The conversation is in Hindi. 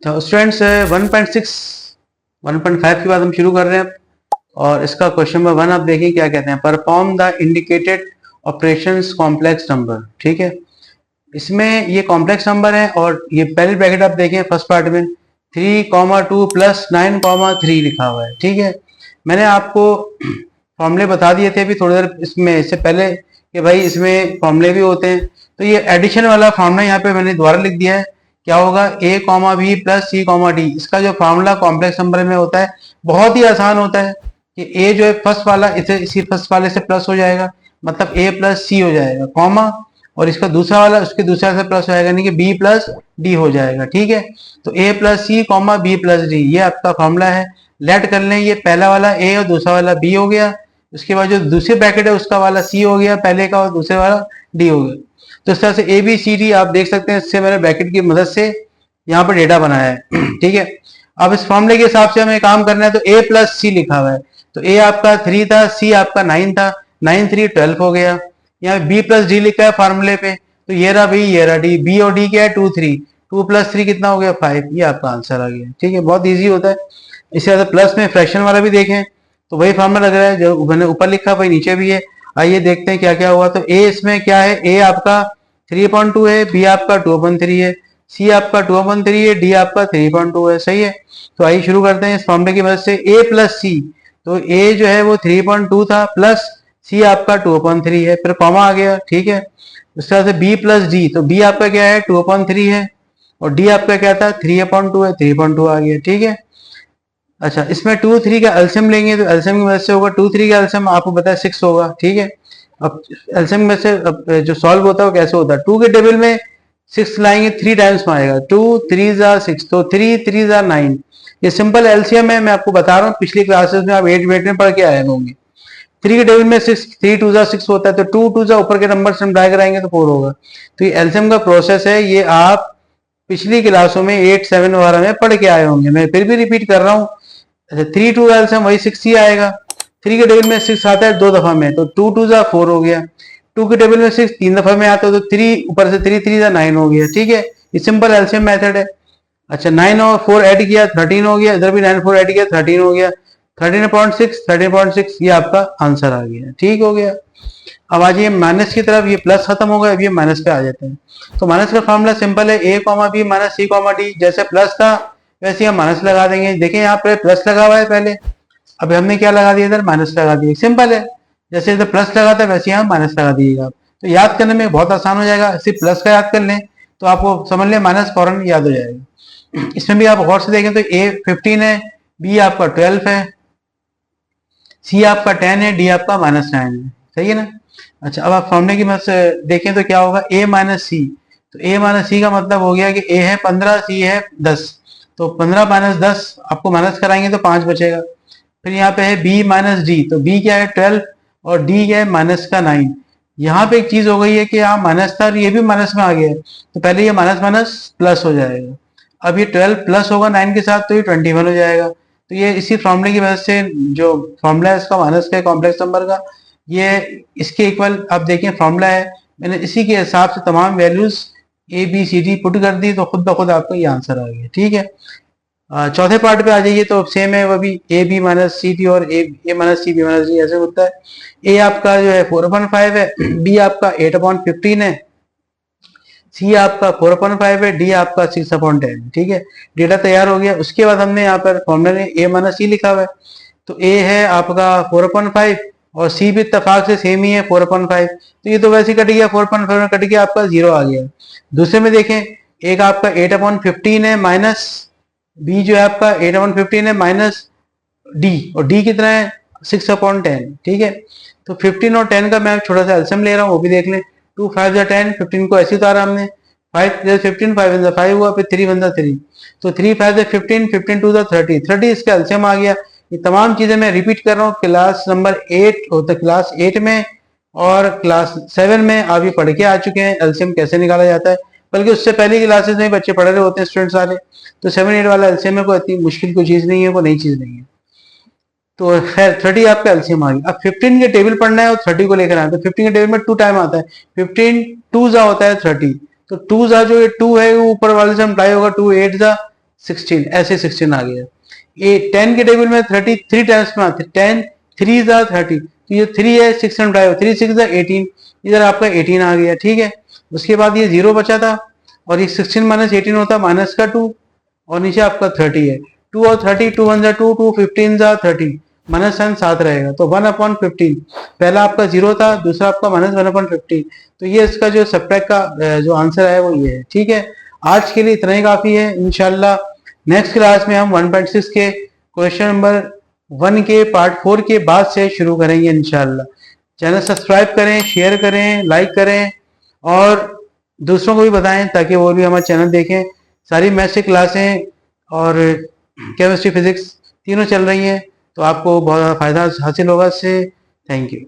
तो स्टूडेंट्स 1.6 1.5 के बाद हम शुरू कर रहे हैं और इसका क्वेश्चन नंबर 1 आप देखिए क्या कहते हैं। Perform the indicated operations complex number. ठीक है, इसमें ये कॉम्प्लेक्स नंबर है और ये पहले ब्रैकेट आप देखें फर्स्ट पार्ट में 3,2 प्लस 9,3 लिखा हुआ है। ठीक है, मैंने आपको फॉर्मूले बता दिए थे अभी थोड़ी देर इसमें इससे पहले कि भाई इसमें फॉर्मूले भी होते हैं। तो ये एडिशन वाला फॉर्मूला यहाँ पे मैंने दोबारा लिख दिया है। क्या होगा, a comma B plus C comma D. इसका जो फॉर्मूला कॉम्प्लेक्स नंबर में होता है बहुत ही आसान होता है कि a जो है फर्स्ट वाला इसी फर्स्ट वाले से प्लस हो जाएगा, मतलब a प्लस सी हो जाएगा, कॉमा और इसका दूसरा वाला उसके दूसरा से प्लस हो जाएगा, यानी कि b प्लस डी हो जाएगा। ठीक है, तो a plus C comma B plus D ये आपका फॉर्मूला है। लेट कर लें, ये पहला वाला a और दूसरा वाला b हो गया, उसके बाद जो दूसरे ब्रैकेट है उसका वाला c हो गया पहले का और दूसरे वाला d हो गया। तो इस तरह से ए बी सी डी आप देख सकते हैं, इससे मैंने ब्रैकेट की मदद से यहाँ पर डेटा बनाया है। ठीक है, अब इस फॉर्मूले के हिसाब से हमें काम करना है। तो a प्लस सी लिखा हुआ है, तो a आपका 3 था, c आपका 9 था, 9 3 12 हो गया। यहाँ b प्लस डी लिखा है फार्मूले पे, तो ये रहा भाई, ये रहा d, b और d क्या है 2 3, 2 प्लस 3 कितना हो गया 5, ये आपका आंसर आ गया। ठीक है, बहुत ईजी होता है। इसी तरह प्लस में फ्रैक्शन वाला भी देखें तो वही फॉर्मूला लग रहा है जो मैंने ऊपर लिखा वही नीचे भी है। आइए देखते हैं क्या क्या हुआ। तो a इसमें क्या है, a आपका 3.2 है, b आपका 2.3 है, c आपका 2.3 है, d आपका 3.2 है। सही है, तो आइए शुरू करते हैं इस फॉर्मूले की मदद से। a प्लस सी, तो a जो है वो 3.2 था प्लस c आपका 2.3 है, फिर कॉमा आ गया। ठीक है, उस तरह से b प्लस डी, तो b आपका क्या है 2.3 है और d आपका क्या था 3.2 है, 3.2 आ गया। ठीक है, अच्छा इसमें 2 3 का एलसीएम लेंगे तो एलसीएम की मदद से होगा 2 3 का एलसीएम आपको पता है 6 होगा। ठीक है, अब एलसीएम में से जो सॉल्व होता है वो कैसे होता है, 2 के टेबल में 6 लाएंगे 3 टाइम्स में आएगा, 2 3 जा 6, तो 3 3 जा 9। ये सिंपल एलसीएम है, मैं आपको बता रहा हूँ, पिछली क्लासेस में आप 8 वेट में पढ़ के आए होंगे। 3 के टेबल में 6, 3 2 जा 6 होता है, तो 2 2 जा ऊपर के नंबर से हम ड्राई कराएंगे तो 4 होगा। तो ये एलसीएम का प्रोसेस है, ये आप पिछली क्लासों में 8 7 वगैरह में पढ़ के आए होंगे, मैं फिर भी रिपीट कर रहा हूँ। अच्छा 3 2 एलसीएम वही 6 ही आएगा। 3 के टेबल में 6 आता है 2 दफा में, तो 2 2 जा 4 हो गया। 2 के टेबल में 6 3 दफा में आता है, तो 3 ऊपर से 3 3 जा 9 हो गया। ठीक है, ये सिंपल एलसीएम मेथड है। अच्छा 9 और 4 ऐड किया 13 हो गया, इधर भी 9 4 ऐड किया 13 हो गया, 13.6 ये आपका आंसर आ गया। ठीक हो गया। अब आ जाइए माइनस की तरफ, ये प्लस खत्म होगा, अब ये माइनस पे आ जाते हैं। तो माइनस का फॉर्मूला सिंपल है, a comma B minus C comma D. जैसे प्लस था वैसे हम माइनस लगा देंगे। देखिए यहाँ पे प्लस लगा हुआ है पहले, अभी हमने क्या लगा दिया इधर, माइनस लगा दिया। सिंपल है, जैसे इधर प्लस लगा था वैसे यहाँ माइनस लगा दीजिएगा आप, तो याद करने में बहुत आसान हो जाएगा। सिर्फ प्लस का याद कर लें तो आपको समझ लें माइनस फौरन याद हो जाएगा। इसमें भी आप गौर से देखें तो a 15 है, b आपका 12 है, c आपका 10 है, d आपका -9 है। सही है ना। अच्छा अब आप फॉर्मूले की मदद से देखें तो क्या होगा, a माइनस सी, तो a माइनस सी का मतलब हो गया कि a है 15 c है 10, तो 15 माइनस 10 आपको माइनस कराएंगे तो 5 बचेगा। फिर यहाँ पे है b माइनस डी, तो b क्या है 12 और d क्या है माइनस का 9। यहाँ पे एक चीज हो गई है कि यहाँ माइनस था और ये भी माइनस में आ गया है, तो पहले ये माइनस माइनस प्लस हो जाएगा। अब ये 12 प्लस होगा 9 के साथ तो ये 21 हो जाएगा। तो ये इसी फॉर्मूले की वजह से जो फॉर्मूला है इसका माइनस का कॉम्प्लेक्स नंबर का, ये इसके इक्वल आप देखें फॉर्मूला है, मैंने इसी के हिसाब से तमाम values A B C D put कर दी तो खुद ब खुद आपको ये आंसर आ गया। ठीक है, चौथे पार्ट पे आ जाइए तो सेम है, वो भी A B minus C D और A minus C B minus D ऐसे होता है। ए आपका जो है 4/5 है, बी आपका 8/15 है, सी आपका 4/5 है, डी आपका 6/10। ठीक है, डेटा तैयार हो गया। उसके बाद हमने यहाँ पर फॉर्मूला में ए माइनस सी लिखा हुआ है, तो ए है आपका 4/5 और सी भी इत्तेफाक से सेम ही है 4/5, तो ये तो वैसे ही कट गया, 4/5 में कट गया आपका 0 आ गया। दूसरे में देखें एक आपका 8/15 है माइनस बी जो है आपका 8/15 है माइनस डी, और डी कितना है 6/10। ठीक है, तो 15 और 10 का मैं छोटा सा एलसीएम ले रहा हूँ, वो भी देख लें। 2 5 जा 10, 15 को ऐसे उतारा हमने, 5 जैसे 15, 5 1 5 हुआ, फिर 3 1 3, तो 3 5 जा 15, 15 2 जा 30, 30 इसका एलसीएम आ गया। ये तमाम चीजें मैं रिपीट कर रहा हूँ, क्लास नंबर 8 होता है, क्लास 8 में और क्लास 7 में आप ये पढ़ के आ चुके हैं एलसीएम कैसे निकाला जाता है, बल्कि उससे पहले क्लासेस में बच्चे पढ़ रहे होते हैं स्टूडेंट सारे। तो 7 8 वाला एलसीएम में कोई इतनी मुश्किल कोई चीज नहीं है, वो नई चीज नहीं है। तो खैर 30 आपका एलसीएम आ गया। अब 15 के टेबल पढ़ना है और 30 को लेकर आना है, तो 15 के टेबल में 2 टाइम आता है, 15 2 जा होता है 30, तो 2 जा जो ये 2 है वो ऊपर वाले से मल्टीप्लाई होगा, 2 8 जा 16, ऐसे 16 आ गया। ये 10 के टेबल में 33 टाइम्स में आते, 10 3 जा 30, तो ये 3 है 6 and 5, 3 6 18, इधर आपका 18 आ गया, ठीक है। उसके बाद ये 0 बचा था और ये 16 माइनस 18 होता माइनस का 2 और नीचे आपका 30 है। 2 और 30, 2 1 जा 2, 2 15 जा 30, माइनस साइन 7 रहेगा, तो 1/15। पहला आपका 0 था, दूसरा आपका माइनस 1/15, तो ये इसका जो सब्ट्रैक्ट का जो आंसर है वो ये है, ठीक है। आज के लिए इतना ही काफी है। इंशाल्लाह नेक्स्ट क्लास में हम 1.6 के क्वेश्चन नंबर 1 के पार्ट 4 के बाद से शुरू करेंगे इंशाल्लाह। चैनल सब्सक्राइब करें, शेयर करें, लाइक करें और दूसरों को भी बताएं ताकि वो भी हमारा चैनल देखें। सारी मैथ्स की क्लासें और केमिस्ट्री फिजिक्स तीनों चल रही हैं, तो आपको बहुत ज़्यादा फायदा हासिल होगा इससे। Thank you.